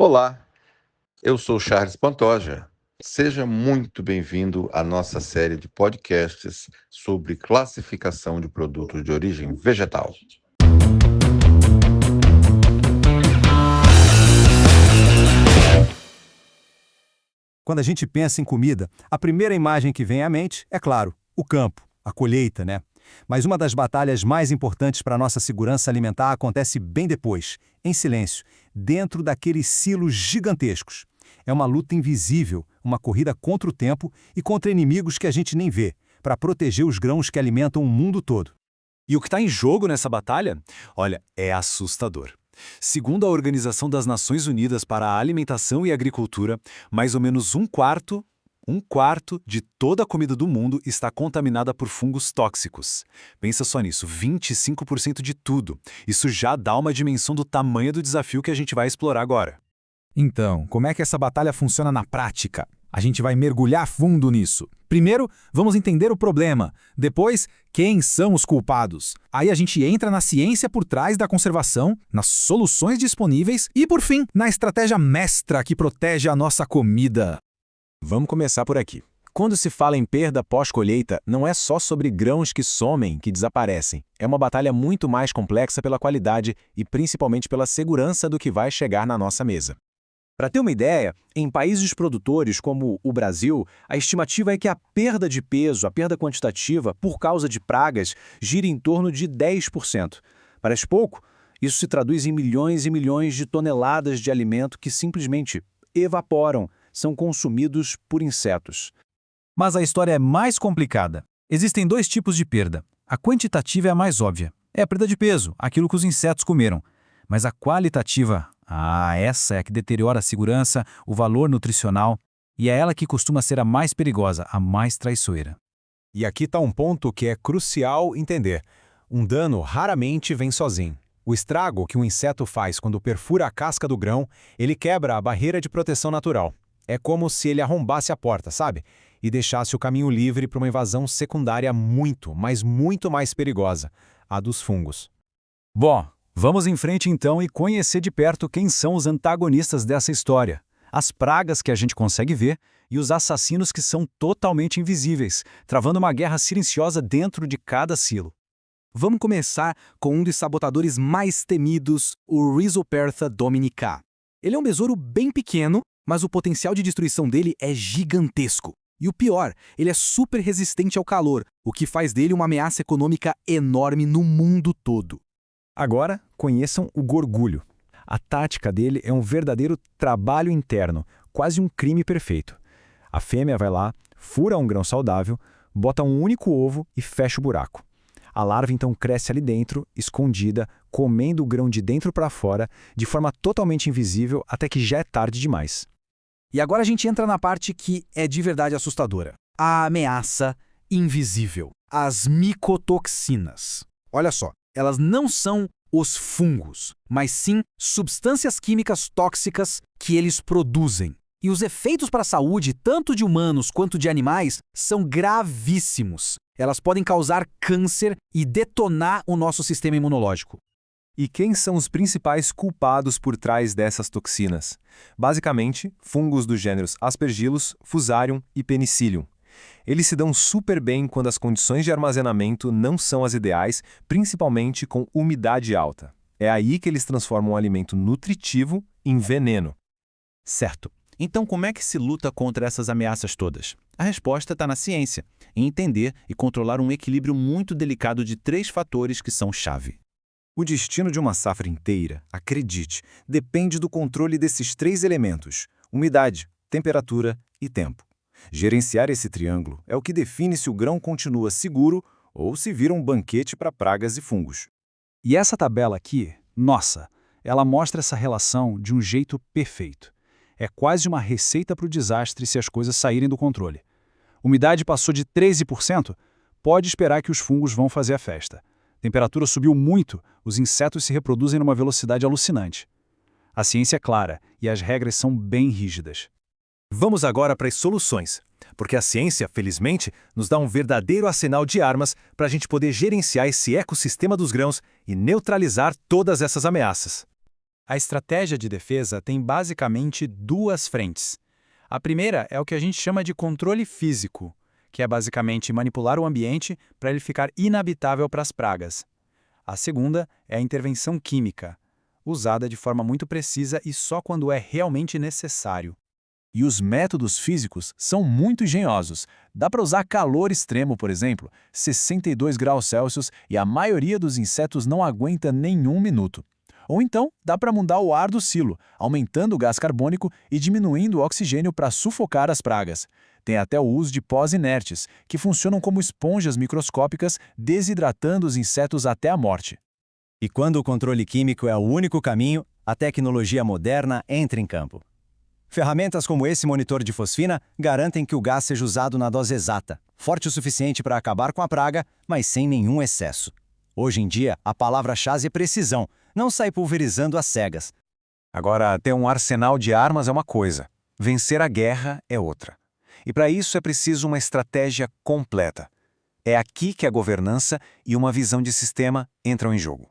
Olá, eu sou Charles Pantoja. Seja muito bem-vindo à nossa série de podcasts sobre classificação de produtos de origem vegetal. Quando a gente pensa em comida, a primeira imagem que vem à mente é, claro, o campo, a colheita, né? Mas uma das batalhas mais importantes para a nossa segurança alimentar acontece bem depois, em silêncio, dentro daqueles silos gigantescos. É uma luta invisível, uma corrida contra o tempo e contra inimigos que a gente nem vê, para proteger os grãos que alimentam o mundo todo. E o que está em jogo nessa batalha? Olha, é assustador. Segundo a Organização das Nações Unidas para a Alimentação e Agricultura, mais ou menos um quarto de toda a comida do mundo está contaminada por fungos tóxicos. Pensa só nisso, 25% de tudo. Isso já dá uma dimensão do tamanho do desafio que a gente vai explorar agora. Então, como é que essa batalha funciona na prática? A gente vai mergulhar fundo nisso. Primeiro, vamos entender o problema. Depois, quem são os culpados. Aí a gente entra na ciência por trás da conservação, nas soluções disponíveis e, por fim, na estratégia mestra que protege a nossa comida. Vamos começar por aqui. Quando se fala em perda pós-colheita, não é só sobre grãos que somem, que desaparecem. É uma batalha muito mais complexa pela qualidade e principalmente pela segurança do que vai chegar na nossa mesa. Para ter uma ideia, em países produtores como o Brasil, a estimativa é que a perda de peso, a perda quantitativa, por causa de pragas, gira em torno de 10%. Parece pouco? Isso se traduz em milhões e milhões de toneladas de alimento que simplesmente evaporam, são consumidos por insetos. Mas a história é mais complicada. Existem dois tipos de perda. A quantitativa é a mais óbvia. É a perda de peso, aquilo que os insetos comeram. Mas a qualitativa, essa é a que deteriora a segurança, o valor nutricional, e é ela que costuma ser a mais perigosa, a mais traiçoeira. E aqui está um ponto que é crucial entender. Um dano raramente vem sozinho. O estrago que um inseto faz quando perfura a casca do grão, ele quebra a barreira de proteção natural. É como se ele arrombasse a porta, sabe? E deixasse o caminho livre para uma invasão secundária muito, mas muito mais perigosa, a dos fungos. Bom, vamos em frente então e conhecer de perto quem são os antagonistas dessa história. As pragas que a gente consegue ver e os assassinos que são totalmente invisíveis, travando uma guerra silenciosa dentro de cada silo. Vamos começar com um dos sabotadores mais temidos, o Rhizopertha dominica. Ele é um besouro bem pequeno, mas o potencial de destruição dele é gigantesco. E o pior, ele é super resistente ao calor, o que faz dele uma ameaça econômica enorme no mundo todo. Agora, conheçam o gorgulho. A tática dele é um verdadeiro trabalho interno, quase um crime perfeito. A fêmea vai lá, fura um grão saudável, bota um único ovo e fecha o buraco. A larva então cresce ali dentro, escondida, comendo o grão de dentro para fora, de forma totalmente invisível até que já é tarde demais. E agora a gente entra na parte que é de verdade assustadora. A ameaça invisível. As micotoxinas. Olha só, elas não são os fungos, mas sim substâncias químicas tóxicas que eles produzem. E os efeitos para a saúde, tanto de humanos quanto de animais, são gravíssimos. Elas podem causar câncer e detonar o nosso sistema imunológico. E quem são os principais culpados por trás dessas toxinas? Basicamente, fungos dos gêneros Aspergillus, Fusarium e Penicillium. Eles se dão super bem quando as condições de armazenamento não são as ideais, principalmente com umidade alta. É aí que eles transformam um alimento nutritivo em veneno. Certo. Então, como é que se luta contra essas ameaças todas? A resposta está na ciência, em entender e controlar um equilíbrio muito delicado de 3 fatores que são chave. O destino de uma safra inteira, acredite, depende do controle desses 3 elementos: umidade, temperatura e tempo. Gerenciar esse triângulo é o que define se o grão continua seguro ou se vira um banquete para pragas e fungos. E essa tabela aqui, nossa, ela mostra essa relação de um jeito perfeito. É quase uma receita para o desastre se as coisas saírem do controle. Umidade passou de 13%, pode esperar que os fungos vão fazer a festa. Temperatura subiu muito, os insetos se reproduzem numa velocidade alucinante. A ciência é clara e as regras são bem rígidas. Vamos agora para as soluções, porque a ciência, felizmente, nos dá um verdadeiro arsenal de armas para a gente poder gerenciar esse ecossistema dos grãos e neutralizar todas essas ameaças. A estratégia de defesa tem basicamente duas frentes. A primeira é o que a gente chama de controle físico, que é basicamente manipular o ambiente para ele ficar inabitável para as pragas. A segunda é a intervenção química, usada de forma muito precisa e só quando é realmente necessário. E os métodos físicos são muito engenhosos. Dá para usar calor extremo, por exemplo, 62 graus Celsius, e a maioria dos insetos não aguenta nenhum minuto. Ou então, dá para mudar o ar do silo, aumentando o gás carbônico e diminuindo o oxigênio para sufocar as pragas. Tem até o uso de pós inertes, que funcionam como esponjas microscópicas, desidratando os insetos até a morte. E quando o controle químico é o único caminho, a tecnologia moderna entra em campo. Ferramentas como esse monitor de fosfina garantem que o gás seja usado na dose exata, forte o suficiente para acabar com a praga, mas sem nenhum excesso. Hoje em dia, a palavra-chave é precisão, não sair pulverizando às cegas. Agora, ter um arsenal de armas é uma coisa, vencer a guerra é outra. E para isso é preciso uma estratégia completa. É aqui que a governança e uma visão de sistema entram em jogo.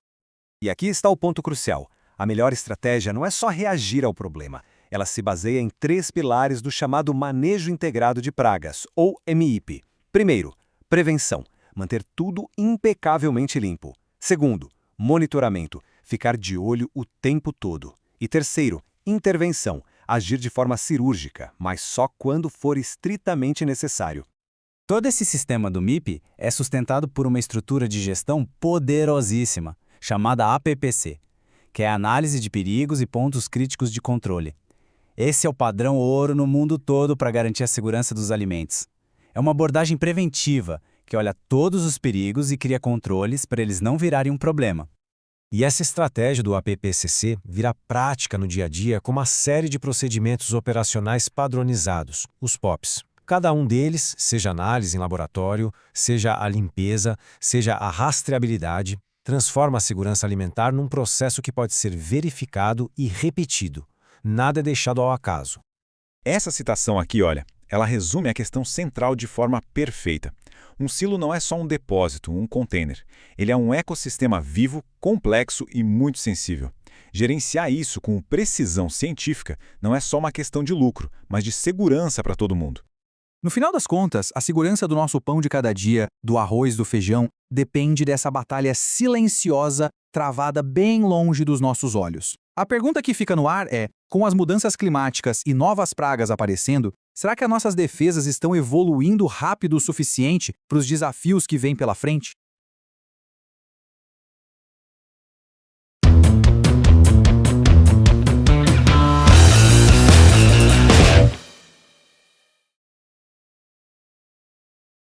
E aqui está o ponto crucial. A melhor estratégia não é só reagir ao problema. Ela se baseia em 3 pilares do chamado Manejo Integrado de Pragas, ou MIP. Primeiro, prevenção. Manter tudo impecavelmente limpo. Segundo, monitoramento. Ficar de olho o tempo todo. E terceiro, intervenção. Agir de forma cirúrgica, mas só quando for estritamente necessário. Todo esse sistema do MIP é sustentado por uma estrutura de gestão poderosíssima, chamada APPC, que é a Análise de Perigos e Pontos Críticos de Controle. Esse é o padrão ouro no mundo todo para garantir a segurança dos alimentos. É uma abordagem preventiva, que olha todos os perigos e cria controles para eles não virarem um problema. E essa estratégia do APPCC vira prática no dia a dia com uma série de procedimentos operacionais padronizados, os POPs. Cada um deles, seja análise em laboratório, seja a limpeza, seja a rastreabilidade, transforma a segurança alimentar num processo que pode ser verificado e repetido. Nada é deixado ao acaso. Essa citação aqui, olha, ela resume a questão central de forma perfeita. Um silo não é só um depósito, um container. Ele é um ecossistema vivo, complexo e muito sensível. Gerenciar isso com precisão científica não é só uma questão de lucro, mas de segurança para todo mundo. No final das contas, a segurança do nosso pão de cada dia, do arroz, do feijão, depende dessa batalha silenciosa travada bem longe dos nossos olhos. A pergunta que fica no ar é, com as mudanças climáticas e novas pragas aparecendo, será que as nossas defesas estão evoluindo rápido o suficiente para os desafios que vêm pela frente?